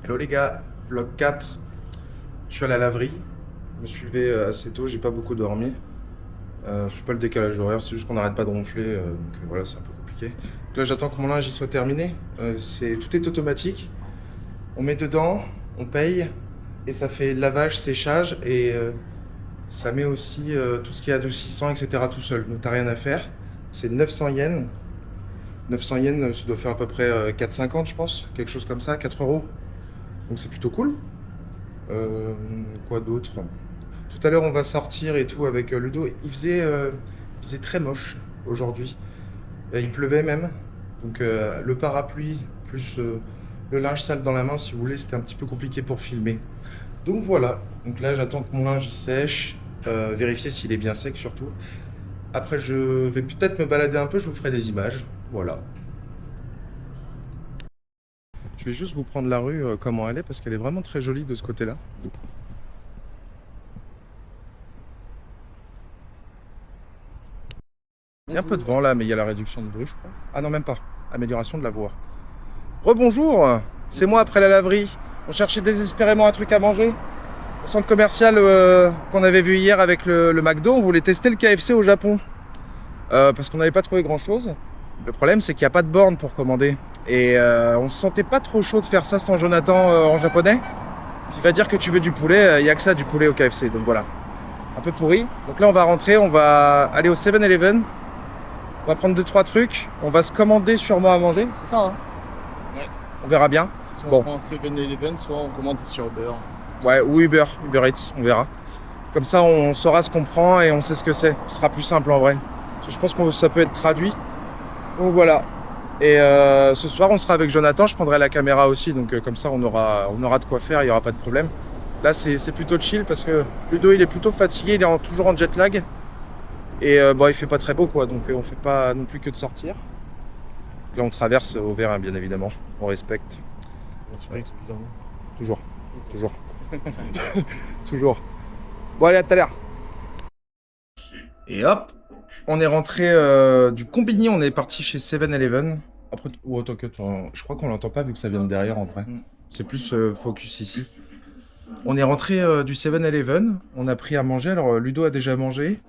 Hello les gars, vlog 4. Je suis à la laverie. Je me suis levé assez tôt, j'ai pas beaucoup dormi. Je suis pas le décalage horaire, c'est juste qu'on n'arrête pas de ronfler, donc voilà, c'est un peu compliqué. Donc là, j'attends que mon linge il soit terminé. Tout est automatique. On met dedans, on paye, et ça fait lavage, séchage, et ça met aussi tout ce qui est adoucissant, etc. tout seul. Donc t'as rien à faire. C'est 900 yens. 900 yens, ça doit faire à peu près 4,50 je pense, quelque chose comme ça, 4 euros. Donc c'est plutôt cool. Quoi d'autre? Tout à l'heure, on va sortir et tout avec Ludo. Il faisait très moche aujourd'hui. Il pleuvait même. Donc le parapluie plus le linge sale dans la main, si vous voulez, c'était un petit peu compliqué pour filmer. Donc voilà. Donc là, j'attends que mon linge il sèche. Vérifier s'il est bien sec surtout. Après, je vais peut-être me balader un peu. Je vous ferai des images. Voilà. Je vais juste vous prendre la rue comment elle est parce qu'elle est vraiment très jolie de ce côté-là. Il y a un peu de vent là, mais il y a la réduction de bruit, je crois. Ah non, même pas. Amélioration de la voix. Rebonjour, c'est moi après la laverie. On cherchait désespérément un truc à manger. Au centre commercial qu'on avait vu hier avec le McDo, on voulait tester le KFC au Japon. Parce qu'on n'avait pas trouvé grand-chose. Le problème, c'est qu'il n'y a pas de borne pour commander. Et on se sentait pas trop chaud de faire ça sans Jonathan en japonais. Il va dire que tu veux du poulet, il n'y a que ça, du poulet au KFC. Donc voilà, un peu pourri. Donc là, on va rentrer, on va aller au 7-Eleven. On va prendre 2-3 trucs. On va se commander sûrement à manger, c'est ça, hein? Ouais. On verra bien. Soit Bon. on prend 7-Eleven, soit on commande sur Uber. Ouais, ou Uber Eats, on verra. Comme ça, on saura ce qu'on prend et on sait ce que c'est. Ce sera plus simple en vrai. Parce que je pense que ça peut être traduit. Donc voilà. Et ce soir, on sera avec Jonathan. Je prendrai la caméra aussi. Donc comme ça, on aura de quoi faire. Il n'y aura pas de problème. Là, c'est plutôt chill parce que Ludo, il est plutôt fatigué. Il est toujours en jet lag. Et bon, il fait pas très beau, quoi. Donc on fait pas non plus que de sortir. Là, on traverse au vert, hein, bien évidemment. On respecte. Toujours. Toujours. Toujours. Bon, allez, à tout à l'heure. Et hop, on est rentré du Combini, on est parti chez 7-Eleven. Après, oh, t'inquiète, je crois qu'on l'entend pas vu que ça vient de derrière en vrai. C'est plus focus ici. On est rentré du 7-Eleven, on a pris à manger. Alors, Ludo a déjà mangé.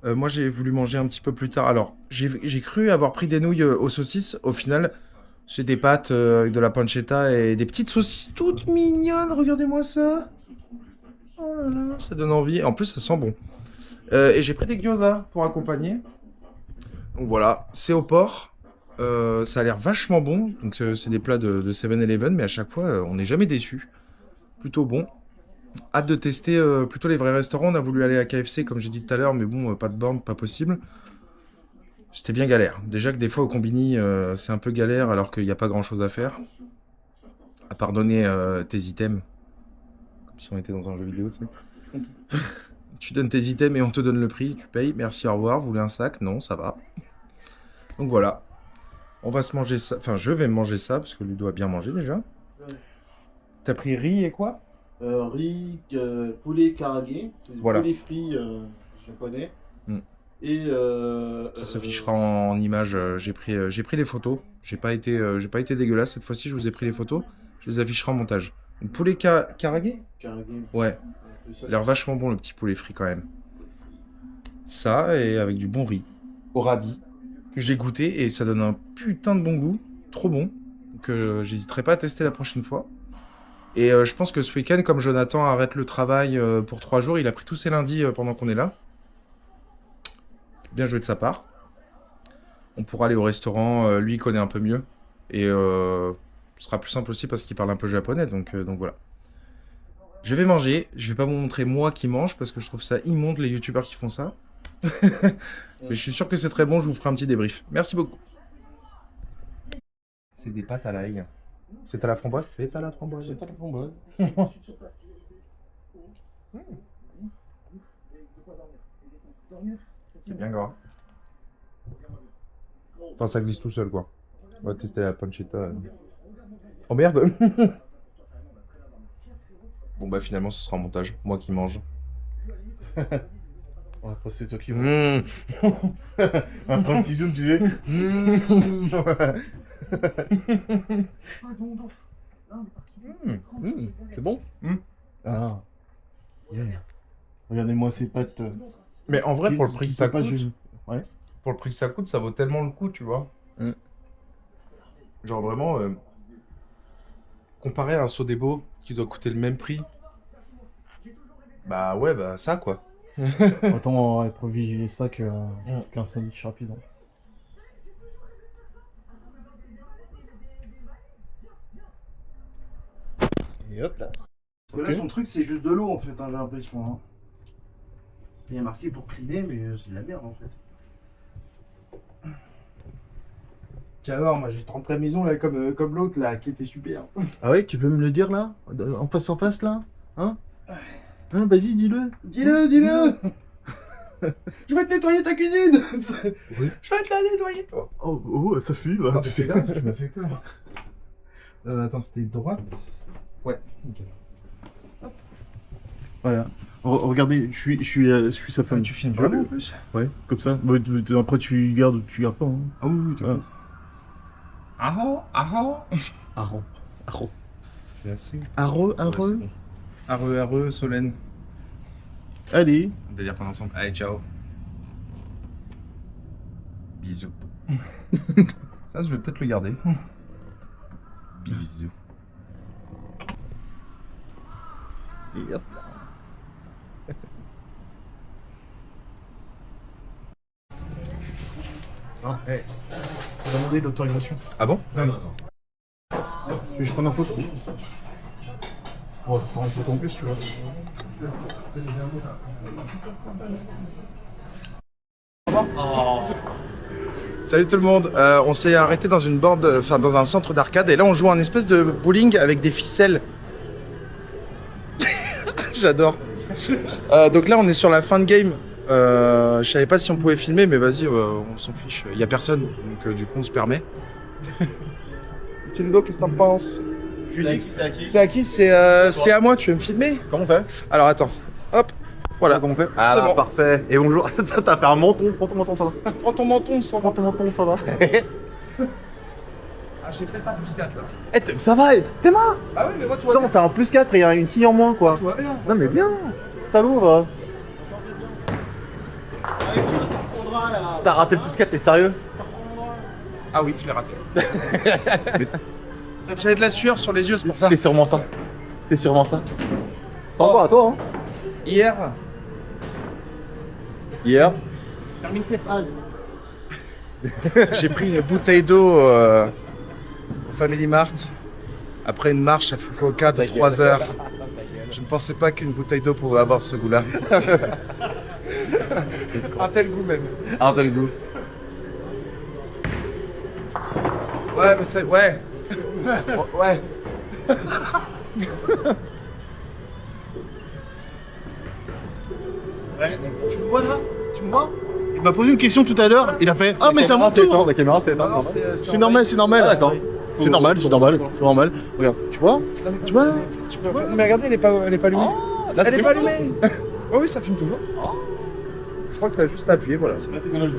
Moi, j'ai voulu manger un petit peu plus tard. Alors, j'ai cru avoir pris des nouilles aux saucisses. Au final, c'est des pâtes avec de la pancetta et des petites saucisses toutes mignonnes. Regardez-moi ça. Oh là là, ça donne envie. En plus, ça sent bon. Et j'ai pris des gyoza pour accompagner. Donc voilà, c'est au porc. Ça a l'air vachement bon. Donc c'est des plats de 7-Eleven, mais à chaque fois, on n'est jamais déçu. Plutôt bon. Hâte de tester plutôt les vrais restaurants. On a voulu aller à KFC, comme j'ai dit tout à l'heure, mais bon, pas de borne, pas possible. C'était bien galère. Déjà que des fois au Combini, c'est un peu galère alors qu'il n'y a pas grand chose à faire. À part donner tes items. Comme si on était dans un jeu vidéo, tu sais. Tu donnes tes items et on te donne le prix. Tu payes, merci, au revoir. Vous voulez un sac? Non, ça va. Donc voilà. On va se manger ça. Enfin, je vais me manger ça parce que Ludo a bien mangé déjà. Ouais. T'as pris riz et quoi? Riz, poulet karage, c'est du Voilà. poulet frit japonais. Mm. Et Ça s'affichera en images. J'ai pris les photos. J'ai pas été dégueulasse cette fois-ci. Je vous ai pris les photos. Je les afficherai en montage. Donc, poulet karage? karage. Ouais. Il a l'air vachement bon le petit poulet frit quand même. Ça et avec du bon riz au radis que j'ai goûté et ça donne un putain de bon goût, trop bon. Donc j'hésiterai pas à tester la prochaine fois. Et je pense que ce week-end, comme Jonathan arrête le travail pour 3 jours, il a pris tous ses lundis pendant qu'on est là. Bien joué de sa part. On pourra aller au restaurant, lui il connaît un peu mieux. Et ce sera plus simple aussi parce qu'il parle un peu japonais, donc voilà. Je vais manger, je vais pas vous montrer moi qui mange parce que je trouve ça immonde les youtubeurs qui font ça. Mais je suis sûr que c'est très bon, je vous ferai un petit débrief. Merci beaucoup. C'est des pâtes à l'ail. C'est à la framboise? C'est à la framboise. C'est pas la framboise. C'est bien gras. Enfin, ça glisse tout seul quoi. On va tester la pancetta. Oh merde. Bon bah finalement ce sera en montage, moi qui mange. Bon, après, c'est toi qui vas. Après un petit zoom, tu disais. C'est bon. Mm. Ah. Yeah. Regardez-moi ces pâtes. Mais en vrai, pour le prix que ça pas coûte, Ouais. pour le prix que ça coûte, ça vaut tellement le coup, tu vois. Mm. Genre vraiment, comparé à un Sodebo qui doit coûter le même prix, bah ouais, bah ça quoi. Autant être privilégier ça qu'un sandwich rapide. Hein. Et hop là. Parce que là, son truc, c'est juste de l'eau en fait, hein, j'ai l'impression. Hein. Il y a marqué pour cleaner, mais c'est de la merde en fait. Tu vas voir, moi je vais te rendre ta maison là comme l'autre là qui était super. Ah ouais, tu peux me le dire là en face là. Hein vas-y, dis-le. Dis-le Je vais te nettoyer ta cuisine. Oui. Je vais te la nettoyer. Oh, ça fuit, bah, tu sais. Je me fais peur. Attends, c'était droite. Ouais, nickel. Voilà. Regardez, je suis sa femme. Tu filmes vraiment vraiment en plus. Ouais, comme ça. Bah, après, tu gardes pas. Hein. Ah oui, Ouais. Arro. Arro. C'est assez. Arro. Areux, Solène. Allez. Un délire qu'on ensemble. Allez, ciao. Bisous. Ça, je vais peut-être le garder. Bisous. Et hop. Ah, hey. Faut demander l'autorisation. Ah bon? Tu veux que je prenne un photo? Oh, ça prend une photo en plus, tu vois. Salut tout le monde, on s'est arrêté dans une borne, enfin dans un centre d'arcade et là on joue un espèce de bowling avec des ficelles. J'adore. Donc là on est sur la fin de game. Je savais pas si on pouvait filmer mais vas-y, on s'en fiche. Il y a personne donc du coup on se permet. Tingo, qu'est-ce que t'en penses? C'est à qui? C'est à moi, tu veux me filmer? Comment on fait? Alors attends, hop, voilà. Comment on fait? Ah là, bon. parfait. Et bonjour. T'as fait un menton. Prends ton menton, ça va. Prends ton menton sans. Prends ton menton, ça va. Ah j'ai peut-être un plus 4 là. Eh, ça va, t'es marre. Ah oui mais moi toi. Attends, t'as un plus 4 et une quille en moins, quoi. Toi bien. Non, mais bien. Salaud, va. T'as raté le plus 4, t'es sérieux? Ah oui, je l'ai raté. J'avais de la sueur sur les yeux, c'est pour ça. C'est sûrement ça. C'est sûrement ça. C'est encore à toi, hein. Hier, Hier. Termine tes phrases. j'ai pris une bouteille d'eau au Family Mart. Après une marche à Fukuoka de 3 heures. Je ne pensais pas qu'une bouteille d'eau pouvait avoir ce goût-là. Un tel goût même. Un tel goût. Ouais, mais c'est... Ouais. Ouais. Tu me vois là? Tu me vois? Il m'a posé une question tout à l'heure, il a fait ah mais c'est à mon tour. La caméra, c'est Non, éteinte. C'est normal, c'est normal. Ah, d'accord. C'est normal. Regarde, tu vois? Tu vois là? Mais regardez, elle est pas allumée. Là, Elle est pas allumée. Oh oui, ça filme toujours. Je crois que t'as juste à appuyer, voilà. la technologie.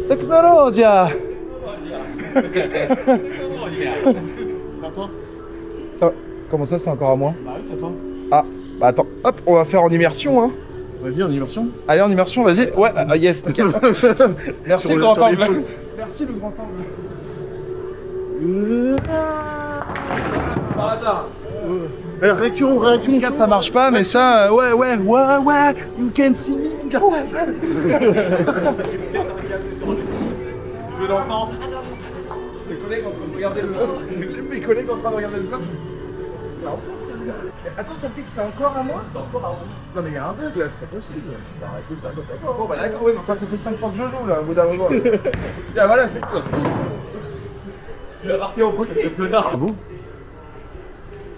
Technologia. C'est à toi? Comment ça, c'est encore à moi? Bah oui, c'est à toi. Ah, bah attends, hop, on va faire en immersion, hein. Vas-y, en immersion. Allez, en immersion, vas-y. Ouais, yes, nickel. Merci Sur le le- grand sur les angle. poules. Merci le grand angle. Par hasard. Réaction. 4 ça marche pas, mais ça, ouais, you can see me. Jeu d'enfant. Mes collègues en train de regarder le vlog. Attends, ça me dit que c'est encore à moi? Non, mais il y a un bug là, c'est pas possible. Bon, bah d'accord, ouais, mais enfin, ça fait 5 fois que je joue là, au bout d'un moment. Tiens, voilà, c'est tout. Tu l'as marqué en premier. Vous?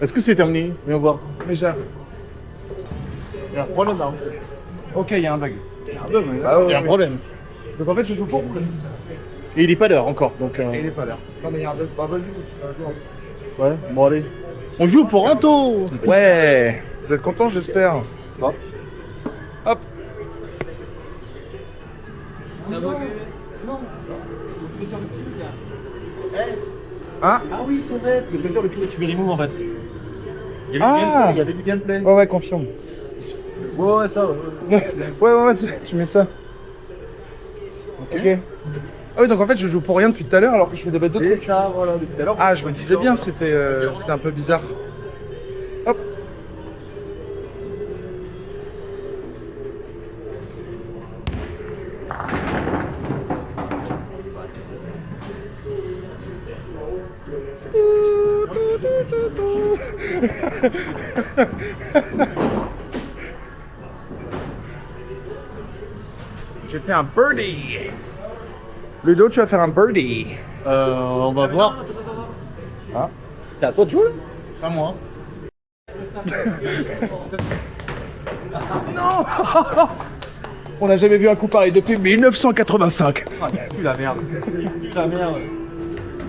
Est-ce que c'est terminé? Viens voir. Mais j'ai. Il y a un problème là. Ok, il y a un bug. Il y a un problème. Donc en fait, je joue pour vous. Et il est pas l'heure encore, donc. Et il est pas là. Non, mais il y a un bug. Bah, vas-y, tu vas jouer ensemble. Ouais, bon allez. On joue pour un tour. Ouais, vous êtes contents, j'espère. Hop. Ah Ah oui, c'est vrai, je veux dire le pilote Tuberi Move en fait. Il y avait, Ah. il y avait du gameplay. Ouais, ouais, confirme. Ouais, ça, Ouais, tu mets ça. Ok. Ah oui, donc en fait, je joue pour rien depuis tout à l'heure alors que je fais des bêtes de Et trucs. ça, voilà, depuis tout à l'heure. Ah, je me disais bien, c'était un peu bizarre. Hop. J'ai fait un birdie. Ludo, tu vas faire un birdie. On va voir. C'est à toi de jouer? C'est à moi. On n'a jamais vu un coup pareil depuis 1985. Ah, il y a plus la merde. Plus la merde.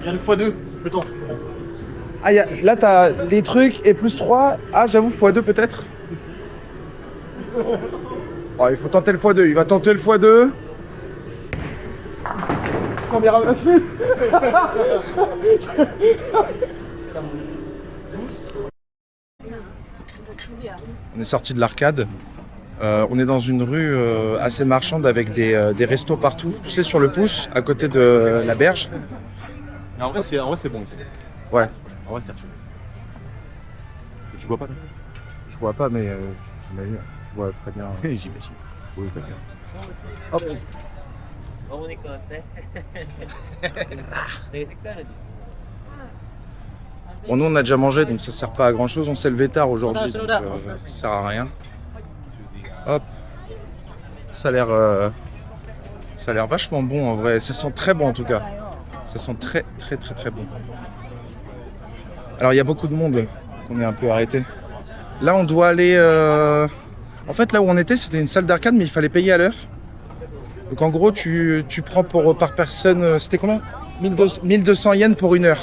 Il y a une x2, je tente. Ah, là, t'as des trucs et plus 3. Ah, j'avoue, x2 peut-être. Oh, il faut tenter le x2. Il va tenter le x2. Caméra fait. On est sorti de l'arcade. On est dans une rue assez marchande avec des restos partout. Tu sais, sur le pouce, à côté de la berge. Mais en vrai, c'est bon ici. Ouais. En vrai, c'est archi. Et tu vois pas, toi? Je vois pas, mais j'imagine. Je vois très bien. J'imagine. Oui, t'inquiète. Hop. Bon, nous on a déjà mangé donc ça sert pas à grand chose. On s'est levé tard aujourd'hui donc ça sert à rien. Hop. Ça a l'air vachement bon en vrai. Ça sent très bon en tout cas. Ça sent très bon. Alors il y a beaucoup de monde. On est un peu arrêté. Là on doit aller. En fait là où on était c'était une salle d'arcade mais il fallait payer à l'heure. Donc en gros tu prends par personne. C'était combien 1200 yens pour une heure.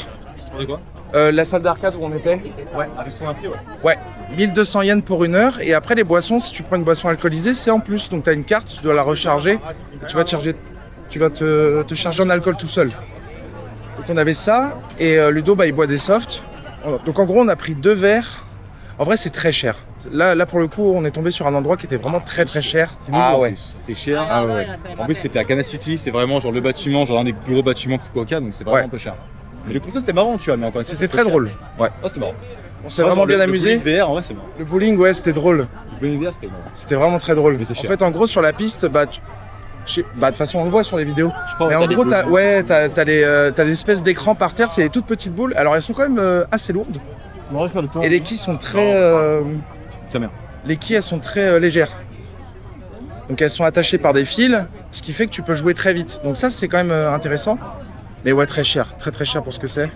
On quoi? La salle d'arcade où on était. Ouais, avec son impri, ouais. Ouais, 1200 yens pour une heure. Et après, les boissons, si tu prends une boisson alcoolisée, c'est en plus. Donc, tu as une carte, tu dois la recharger. Et tu vas te charger en alcool tout seul. Donc, on avait ça. Et Ludo, il boit des softs. Donc, en gros, on a pris 2 verres. En vrai, c'est très cher. Là, pour le coup, on est tombé sur un endroit qui était vraiment très cher. C'est nouveau, en plus. C'est cher. Ah ouais. En plus, c'était à Kana City, c'est vraiment genre le bâtiment, genre un des plus gros bâtiments de Fukuoka, donc c'est vraiment Ouais. un peu cher. Mais le concept c'était marrant, tu vois, mais encore une fois, C'était très drôle. Ouais. Ah, c'était marrant. On s'est vraiment bien amusé. Le bowling VR, en vrai, c'est marrant. Le bowling, ouais, c'était drôle. Le bowling VR, c'était marrant. C'était vraiment très drôle. Mais c'est En cher. fait, en gros, sur la piste, de toute façon, on le voit sur les vidéos. Je crois Mais que en t'as gros, des t'as des espèces d'écrans par terre, c'est des toutes petites boules. Alors, elles sont quand même assez lourdes. On va faire le temps. Et les quilles sont très. Sa mère. Les quilles, elles sont très légères. Donc, elles sont attachées par des fils, ce qui fait que tu peux jouer très vite. Donc, ça, c'est quand même intéressant. Mais ouais, très cher. Très cher pour ce que c'est.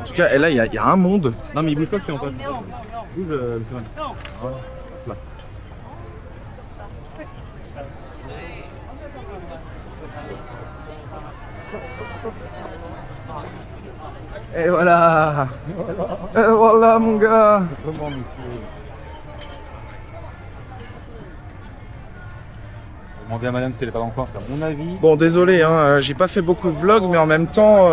En tout cas, et là, il y a un monde. Non, mais il bouge pas que c'est en fait. Il bouge le cheval. Là. Et voilà. Et voilà, mon gars. Demandez à madame si elle est pas encore, c'est à mon avis. Bon, désolé, hein, j'ai pas fait beaucoup de vlogs, mais en même temps,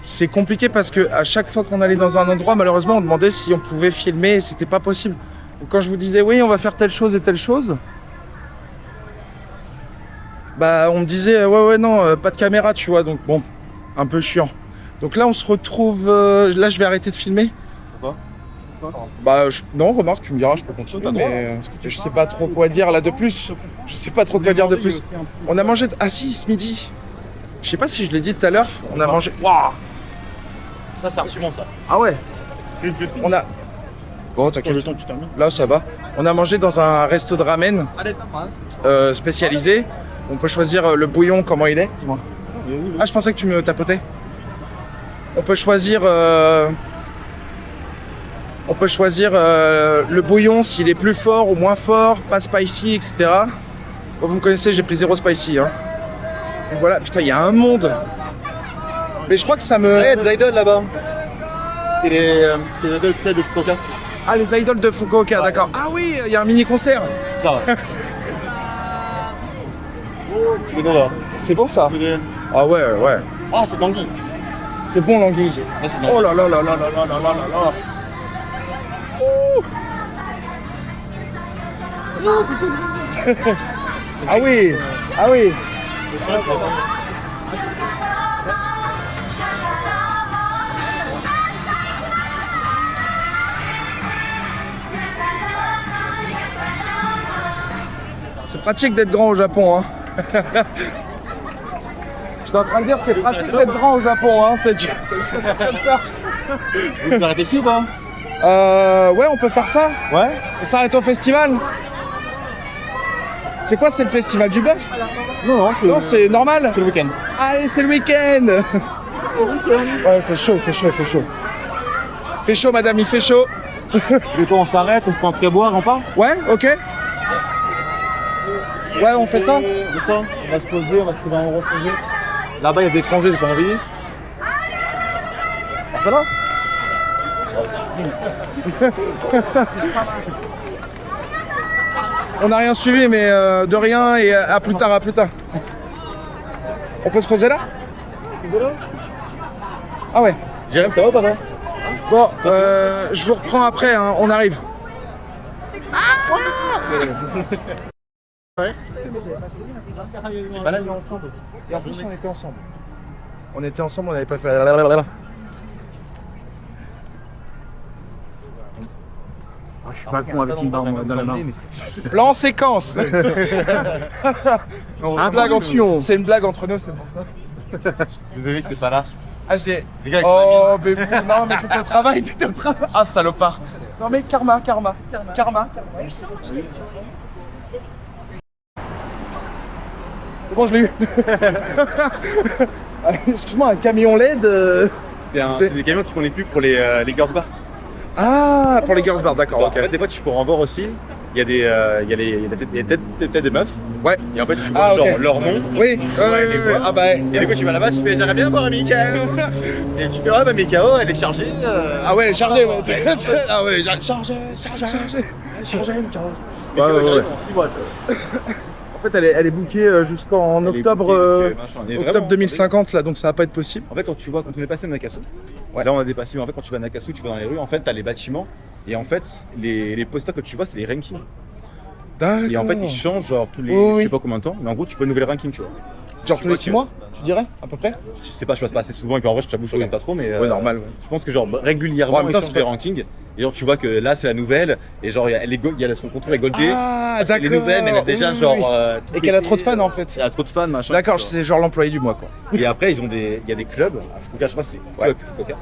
c'est compliqué parce que à chaque fois qu'on allait dans un endroit, malheureusement, on demandait si on pouvait filmer et c'était pas possible. Donc, quand je vous disais, oui, on va faire telle chose et telle chose, bah, on me disait, ouais, non, pas de caméra, tu vois, donc bon, un peu chiant. Donc là, on se retrouve, là, je vais arrêter de filmer. Pourquoi? Bah non, remarque, tu me diras, je peux continuer, T'as le droit. mais je sais pas trop quoi dire là de plus. Je sais pas trop quoi dire de plus. On a mangé... Ah si, ce midi. Je sais pas si je l'ai dit tout à l'heure, on a mangé... Waouh. Ça, c'est archi bon ça. Ah ouais. On a... Bon, t'inquiète. Là, ça va. On a mangé dans un resto de ramen spécialisé. On peut choisir le bouillon, comment il est. Dis-moi. Ah, je pensais que tu me tapotais. On peut choisir... On peut choisir le bouillon s'il est plus fort ou moins fort, pas spicy, etc. Bon, vous me connaissez, j'ai pris 0 spicy. Hein. Donc voilà, putain, il y a un monde. Mais je crois que ça me... Ouais, des idoles là-bas. C'est les idoles clés de Fukuoka. Ah, les idoles de Fukuoka, d'accord. Ah oui, il y a un mini-concert. Ça va. Tu veux là? C'est bon ça. Ah ouais. Ah, c'est Tanguy. C'est bon l'anguille. Là, c'est Oh là là là là là là là là là. Ouh. Ah oui, ah oui. C'est pratique d'être grand au Japon, hein. J'étais en train de dire, c'est pratique d'être grand au Japon, hein. C'est comme ça. Vous arrêtez ici ou pas? Ouais, on peut faire ça. Ouais. On s'arrête au festival. C'est quoi, c'est le festival du bœuf? Non, Non, c'est normal. c'est le week-end. Allez, c'est le week-end. Ouais, il fait chaud, il fait chaud, il fait chaud. Il fait chaud, madame, il fait chaud. Du coup, on s'arrête, on se prend un préboire, on part? Ouais, ok. Ouais, on fait ça. C'est ça, on va se poser, on va trouver un endroit se poser. Là-bas, il y a des étrangers, j'ai pas envie. Voilà. On n'a rien suivi, mais de rien et à plus tard, à plus tard. On peut se poser là? Ah ouais. Jérém, ça va ou pas, toi? Bon, je vous reprends après, hein, on arrive. Bah là, on est ensemble. Et en plus, on était ensemble. On était ensemble, on n'avait pas fait la... Je suis pas con avec une barre dans la main. Plan séquence. C'est une blague entre nous, c'est pour ça. Désolé, je fais ça là. Ah, j'ai... Les gars, Oh, bébé, non, mais t'étais au travail, t'étais au travail. Ah, salopard. Non, mais karma. C'est bon, je l'ai eu. Excuse-moi, un camion LED. C'est des camions qui font les pubs pour les girls bars. Ah, pour les girls bars, d'accord, En ok. fait, des fois, tu peux en voir aussi. Il y a peut-être des meufs. Ouais. Et en fait, tu vois Ah, ok. genre leur nom. Oui, les voix. ah bah. Et du coup, tu vas là-bas, tu fais j'aimerais bien voir un Mikao. Et tu fais ah bah Mikao, elle est chargée. Ah ouais, elle est chargée, ouais. Ah ouais, chargée. Mikao. Ouais. En 6 mois. En fait, elle est bookée jusqu'en octobre, octobre 2050, là, donc ça va pas être possible. En fait, quand on est passé à Nakasu, Ouais. là on a dépassé, mais en fait, quand tu vas à Nakasu, tu vas dans les rues, en fait, t'as les bâtiments, et en fait, les posters que tu vois, c'est les rankings. D'accord. Et en fait, ils changent genre tous les, Oui, je oui. sais pas combien de temps, mais en gros, tu vois une nouvelle ranking, tu vois. Genre tu tous les vois 6 que- mois, tu dirais, à peu près? Je sais pas, je passe pas assez souvent, et puis en vrai, je t'avoue, je regarde pas trop, mais Ouais, normal, ouais. je pense que genre régulièrement, Ouais, en même ils temps, changent c'est les pas- rankings, et genre, tu vois que là, c'est la nouvelle, et genre, il y a son contour est goldé. Ah, Parce que d'accord. les nouvelles, mais elle a déjà Oui, genre. oui. tout Et qu'elle a été, trop de fans, en fait. Elle a trop de fans, machin. D'accord, tu vois. c'est genre l'employé du mois, quoi. Et après, il y a des clubs. À Fukuoka, je sais pas si c'est Ouais. Fukuoka.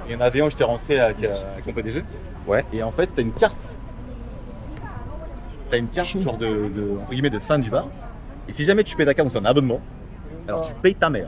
Il y en avait un où j'étais rentré avec mon PDG. Ouais. Et en fait, t'as une carte. T'as une carte genre entre guillemets de fan du bar. Et si jamais tu payes ta carte, donc c'est un abonnement, alors tu payes ta mère.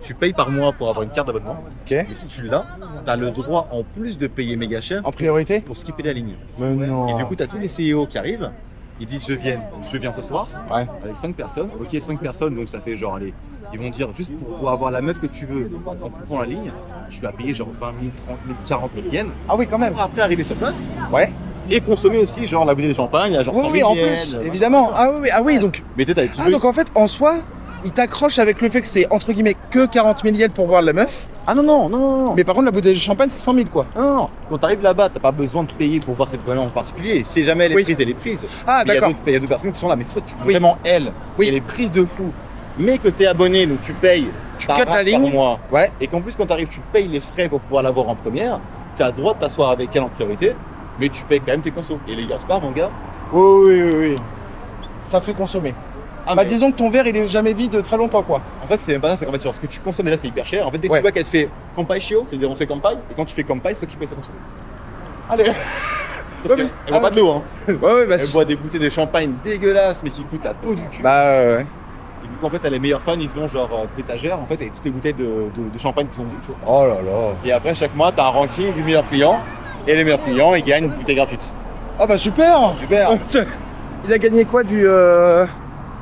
Tu payes par mois pour avoir une carte d'abonnement. Ok. Et si tu l'as, t'as le droit en plus de payer méga cher En priorité? pour skipper la ligne. Mais non. Et du coup, t'as tous les CEO qui arrivent. Ils disent je viens ce soir. Ouais. Avec 5 personnes. Ok, 5 personnes, donc ça fait genre, allez, ils vont dire juste pour avoir la meuf que tu veux en coupant la ligne, tu vas payer genre 20 000, 30 000, 40 000 yens. Ah oui, quand même. Pour après arriver sur place Ouais. et consommer aussi genre la bouteille de champagne, il y a genre Oui, 100 oui, 000 en yens. plus, évidemment. Ah oui, donc. Mais t'es avec qui Ah, veut. donc en fait, en soi, il t'accroche avec le fait que c'est entre guillemets que 40 000 yens pour voir la meuf. Ah non. Mais par contre, la bouteille de champagne, c'est 100 000, quoi. Non. Quand t'arrives là-bas, t'as pas besoin de payer pour voir cette bouteille en particulier. Si jamais elle est Oui. prise, elle est prise. Ah, Mais d'accord. Il y a d'autres personnes qui sont là, mais soit tu veux Oui. vraiment elle, Oui. elle est prise de fou, mais que t'es abonné, donc tu payes. Tu ta cotes la rate par ligne. mois. Ouais. Et qu'en plus, quand tu arrives, tu payes les frais pour pouvoir l'avoir en première. Tu as le droit de t'asseoir avec elle en priorité, mais tu payes quand même tes consos. Et les girls bar, mon gars. Oui. Ça fait consommer. Ah, Bah, mais disons que ton verre, il est jamais vide très longtemps, quoi. en fait, c'est même pas ça, c'est qu'en fait, genre, ce que tu consommes déjà, c'est hyper cher. En fait, dès que Ouais. tu vois qu'elle te fait Kampai Shio, c'est-à-dire on fait Kampai, et quand tu fais Kampai, c'est toi qui payes sa conso. Allez. Sauf Ouais, qu'elle mais- elle boit pas de l'eau, hein. Ouais, bah. Elle boit des bouteilles de champagne dégueulasses, mais qui coûtent la peau du cul. Bah, ouais. Et du coup, en fait, les meilleurs fans, ils ont genre des étagères, en fait, avec toutes les bouteilles de champagne qu'ils ont vues, tu vois. Oh là là. Et après, chaque mois, tu as un ranking du meilleur client. Et les meilleurs clients, ils gagnent une bouteille gratuite. Oh bah, super. Super. Il a gagné quoi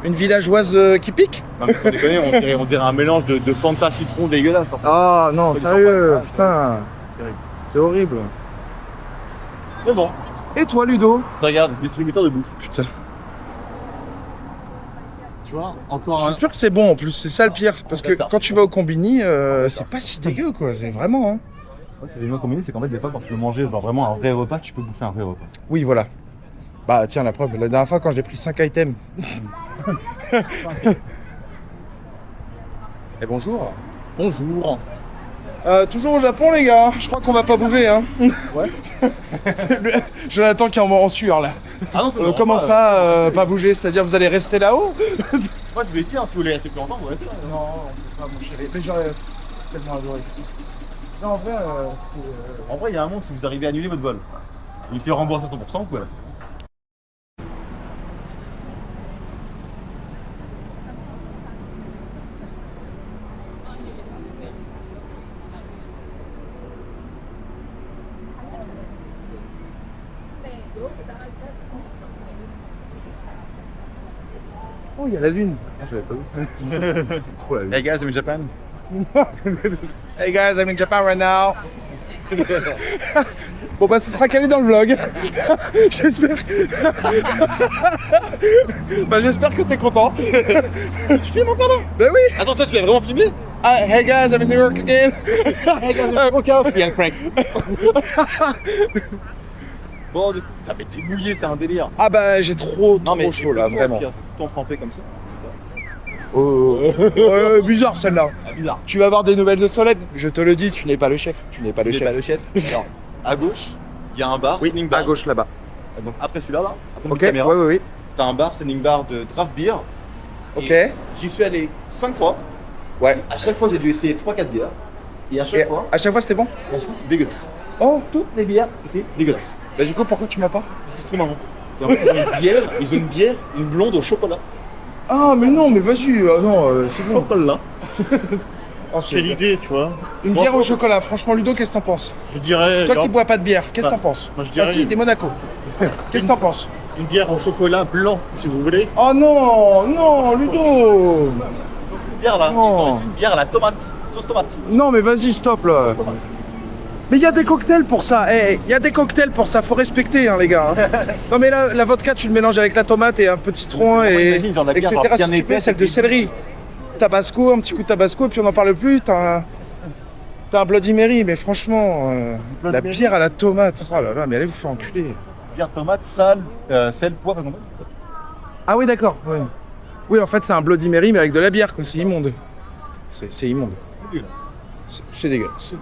une villageoise qui pique? Non, mais sans déconner, on dirait un mélange de Fanta citron dégueulasse. Ah non, Pas du sérieux, champagne. putain. Terrible. C'est horrible. Mais bon, Et toi, Ludo? tu regardes, distributeur de bouffe. Putain. Tu Tu vois, encore Je un. suis sûr que c'est bon en plus, c'est ça le pire. Parce que Ça. quand tu vas au combini, c'est pas si dégueu quoi, c'est vraiment. Hein. Les gens combinés, c'est qu'en fait, des fois, quand tu veux manger genre vraiment un vrai repas, tu peux bouffer un vrai repas. Oui, voilà. Bah tiens, la preuve, la dernière fois quand j'ai pris 5 items. Et bonjour. Bonjour. Toujours au Japon les gars, je crois qu'on va pas bouger hein. Ouais. Jonathan qui est en sueur là. Ah non, Comment ça, pas bouger, c'est-à-dire vous allez rester là-haut? Moi, je vais dire, si vous voulez rester plus longtemps, vous restez. Non, on peut pas mon chéri, mais j'aurais tellement adoré. Non en vrai, En vrai, il y a un moment, si vous arrivez à annuler votre vol, il fait rembourser à 100%, vous pouvez rester. Oh il y a la lune. Ah, j'avais pas vu. Trop la lune. Hey guys, I'm in Japan. Hey guys, I'm in Japan right now. Bon bah ce sera calé dans le vlog. J'espère. Bah j'espère que t'es content. Tu filmes encore là? Bah oui. Attends, ça, tu l'as vraiment filmé? Hey guys, I'm in New York again. Hey guys, ok, young Frank. Bon, du coup, putain, mais t'es mouillé, c'est un délire. Ah bah j'ai trop chaud là, c'est vraiment. pire, tout en trempé comme ça. Bizarre celle-là. Ah, bizarre. Tu vas avoir des nouvelles de Solène. Je te le dis, tu n'es pas le chef. Tu n'es pas le Tu n'es chef. pas le chef. Alors, à gauche, il y a un bar, Oui, standing à bar. gauche là-bas. Donc après celui-là, là, après Ok, la caméra, oui. t'as un bar, standing bar de draft beer. Ok. Et j'y suis allé 5 fois. Ouais. À chaque fois, j'ai dû essayer 3-4 bières. Et à chaque Et fois, à chaque fois c'était bon. c'était dégueulasse. Oh. Toutes les bières étaient dégueulasses. Bah du coup pourquoi tu m'as pas? Parce que c'est trop marrant. Et en fait, ils ont une bière, une blonde au chocolat. Ah mais non mais vas-y. Non c'est bon. Chocolat. Oh, c'est- Quelle idée, tu vois. Une bière au chocolat. Franchement Ludo, qu'est-ce que t'en penses? Je dirais. Toi qui bois pas de bière, qu'est-ce que Ah, t'en penses? moi, je dirais Ah si, une- t'es Monaco. Qu'est-ce que t'en penses? Une bière au chocolat blanc, si vous voulez. Oh non Ludo. Une bière là, Non. ils ont une bière à la tomate, sauce tomate. Non mais vas-y stop là. Mais il y a des cocktails pour ça, il y a des cocktails pour ça, faut respecter hein, les gars. Hein. Non mais là, la vodka tu le mélanges avec la tomate et un peu de citron et Imagine, genre, la bière, etc. genre, Si bien tu veux, épaisse, celle de et puis- céleri. Tabasco, un petit coup de tabasco et puis on n'en parle plus, t'as un Bloody Mary, mais franchement, la Mary. bière à la tomate, oh là là, mais allez vous faire enculer. Bière tomate, sel, poivre et compagnie. Ah oui d'accord, ouais. Oui en fait c'est un Bloody Mary mais avec de la bière quoi, c'est immonde. C'est immonde. C'est dégueulasse.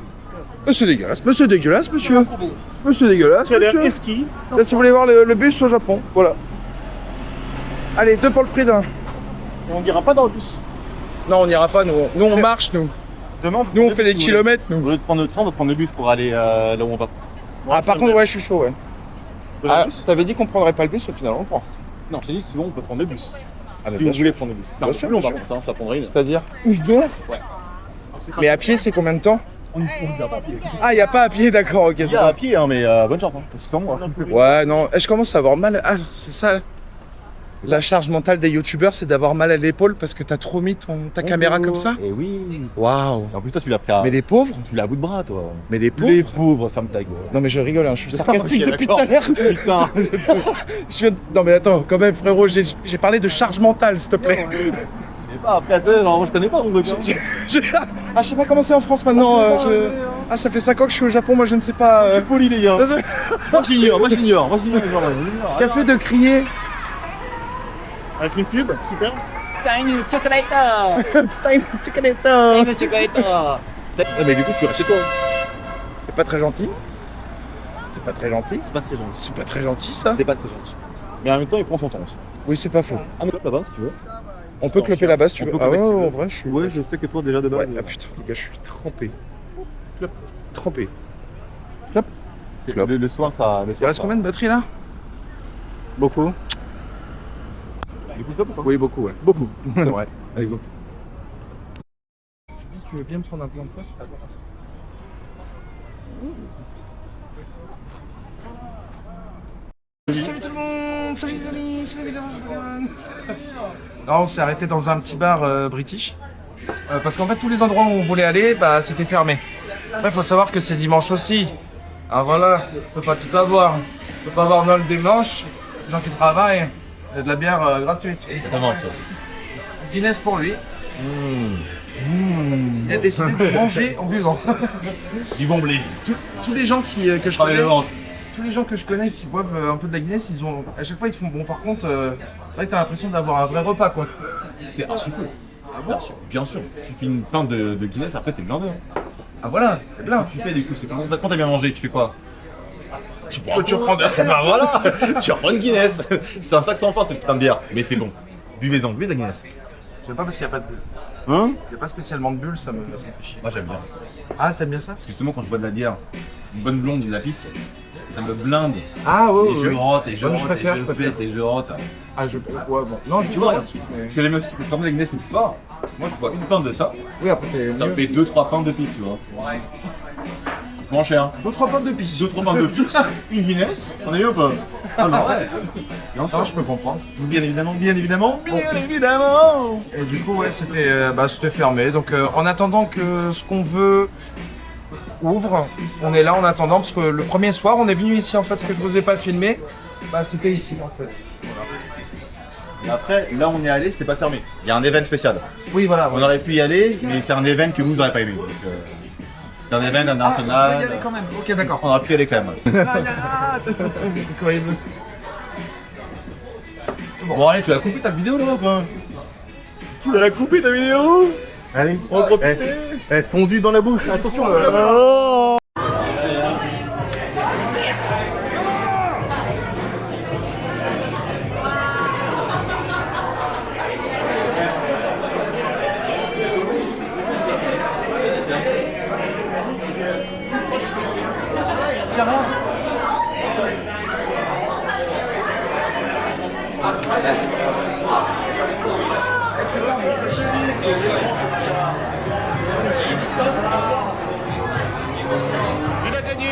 C'est dégueulasse, monsieur dégueulasse, monsieur. Monsieur dégueulasse, Ça a l'air monsieur. esquis. Là, si vous voulez voir le bus au Japon, voilà. Allez, 2 pour le prix d'un. Et on dira pas dans le bus. Non, on n'ira pas, nous. Nous, on marche, nous. Demain, Nous, on fait des kilomètres, Au nous. lieu de prendre le train, on va prendre le bus pour aller là où on va. Ah, par contre, ouais, je suis chaud, ouais. Le Ah, bus t'avais dit qu'on prendrait pas le bus, au final, on le prend. Non, je t'ai dit, sinon on peut prendre le bus. Ah, mais Si bien vous sûr. voulez prendre le bus. C'est un Bien peu sûr, plus long bien par contre, hein, ça prendrait une heure. C'est-à-dire une heure. Ouais. Mais à pied, c'est combien de temps? On ne vient pas à pied. Ah, y a pas à pied, d'accord, ok. Il c'est y a bon. à pied, hein, mais bonne chance. Hein. Sans moi. Ouais, non, je commence à avoir mal. Ah, c'est ça. La charge mentale des youtubeurs, c'est d'avoir mal à l'épaule parce que t'as trop mis ta caméra comme ça. Et oui. Waouh. Et en plus, toi, tu l'as pris à. Mais les pauvres. Tu l'as à bout de bras, toi. Mais les pauvres. Les pauvres, ferme ta gueule. Non mais je rigole, hein, je suis sarcastique Ok, depuis tout d'accord. à l'heure. Putain. Non mais attends, quand même frérot, j'ai parlé de charge mentale s'il te plaît. Je sais pas, après, genre, moi je connais pas mon docteur. Ah je sais pas comment c'est en France maintenant. Ah ça fait 5 ans que je suis au Japon, moi je ne sais pas. Je suis poli, les gars. Moi j'ignore. Café de crier. Avec une pub, super. Tiny chocolate. Tiny chocolate. Tiny chocolate. Mais du coup, tu restes chez toi. C'est pas très gentil. C'est pas très gentil. C'est pas très gentil. C'est pas très gentil ça. C'est pas très gentil. Mais en même temps, il prend son temps aussi. Oui c'est pas faux. Ah, mais là-bas, si tu veux. On peut cloper là-bas si tu On veux. peut Ah ouais, cloper si tu en veux. vrai je suis. Ouais, je sais que toi déjà de base. Ouais, ah putain les gars je suis trempé. Trempé. C'est- Clope. Le soir, ça. Le Il soir, reste combien de batterie là? Beaucoup. Du coup, top ou pas? Oui beaucoup ouais. Beaucoup. C'est vrai. Exemple. Je dis tu veux bien me prendre un plan de ça, c'est pas grave. Salut tout le monde, salut les amis, salut les amis. Non, on s'est arrêté dans un petit bar british. Parce qu'en fait, tous les endroits où on voulait aller, bah, c'était fermé. Après, il faut savoir que c'est dimanche aussi. Ah voilà, on peut pas tout avoir. On peut pas avoir Noël dimanche, les gens qui travaillent, et de la bière gratuite. Non, non, ça. Guinness pour lui. Il a décidé de manger en buvant. Du bon blé. Tous les gens que je Travaille connais, le ventre. tous les gens que je connais qui boivent un peu de la Guinness, ils ont à chaque fois ils te font bon. Par contre, c'est vrai que t'as l'impression d'avoir un vrai repas quoi. C'est archi fou. C'est archi- Bien sûr. Tu fais une pinte de Guinness, après t'es blindé. Ah voilà, c'est plein. Tu fais du coup, c'est quand t'as bien mangé, tu fais quoi? Tu reprends de- bah voilà. Tu reprends une Guinness. C'est un sac sans fin cette putain de bière. Mais c'est bon. Buvez-en, buvez de la Guinness. J'aime pas parce qu'il n'y a pas de bulles. Hein? Il n'y a pas spécialement de bulles, ça me fait chier. Moi j'aime bien. Ah, t'aimes bien ça? Parce que justement quand je bois de la bière, une bonne blonde, une lapis, ça me blinde. Ah ouais, Et je rote, et je Ouais, rote, je préfère, et je je préfère. pète, et je rote. Ah, je. Ouais, bon. Non, je Tu dis vois, rien. parce que j'aime aussi, comme la Guinness c'est plus fort, moi je bois une pinte de ça, Oui, après, t'es. ça me fait 2-3 pintes de pique, tu vois. Moins cher. 2-3 pommes de pisse. 2-3 pintes de pique, une Guinness, on est eu ou pas? Ah non, ouais. Bien sûr. Non, je peux comprendre. Bien évidemment, bien évidemment, bien évidemment. Et du coup, ouais, c'était fermé. Donc, en attendant que ce qu'on veut ouvre, on est là en attendant parce que le premier soir, on est venu ici en fait. Ce que je vous ai pas filmé, bah c'était ici en fait. Et après, là on est allé, c'était pas fermé. Il y a un event spécial. Oui, voilà. On aurait pu y aller, mais c'est un event que vous aurez pas aimé. Donc, c'est un event on va y international. aller quand même. Ok, d'accord. On aurait pu y aller quand même. Bon allez, tu l'as coupé ta vidéo là ou pas? Tu l'as coupé ta vidéo? Allez, On va profiter. fondu dans la bouche, attention. Oh Il a gagné.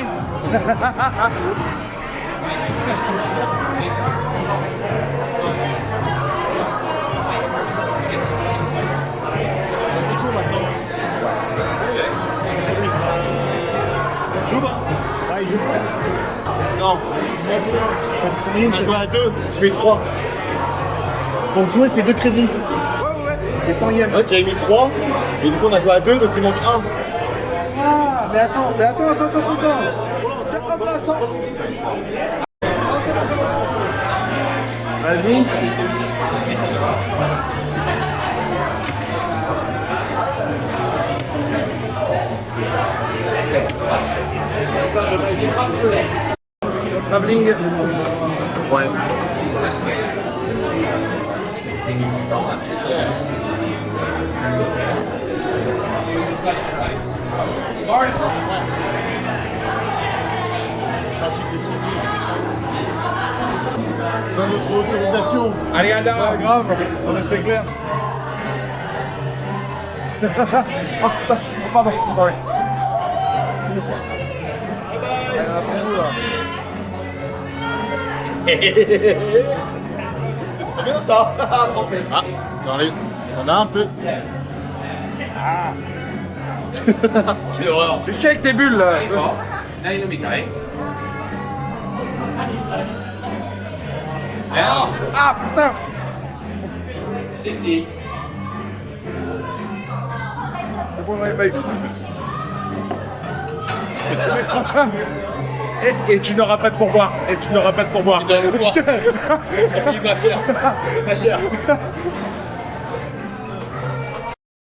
Ouais, il joue. Non, Continue, on joue à 2. je mets 3. Donc jouer c'est 2 crédits. C'est 100 yens. Ouais, tu avais mis 3, et du coup on a joué à 2, donc il manque 1. Ah, mais attends. Vas-y. Travelling. Ouais. Sans notre autorisation. Allez, Ada. Pas grave, non mais c'est clair. Oh putain, oh, pardon, sorry. C'est trop bien ça. Ah, on a un peu. Quelle horreur. Tu check tes bulles là. Ah putain. C'est bon, on avait pas eu. Et tu n'auras pas de pourboire. Parce qu'il est pas cher. C'est pas cher.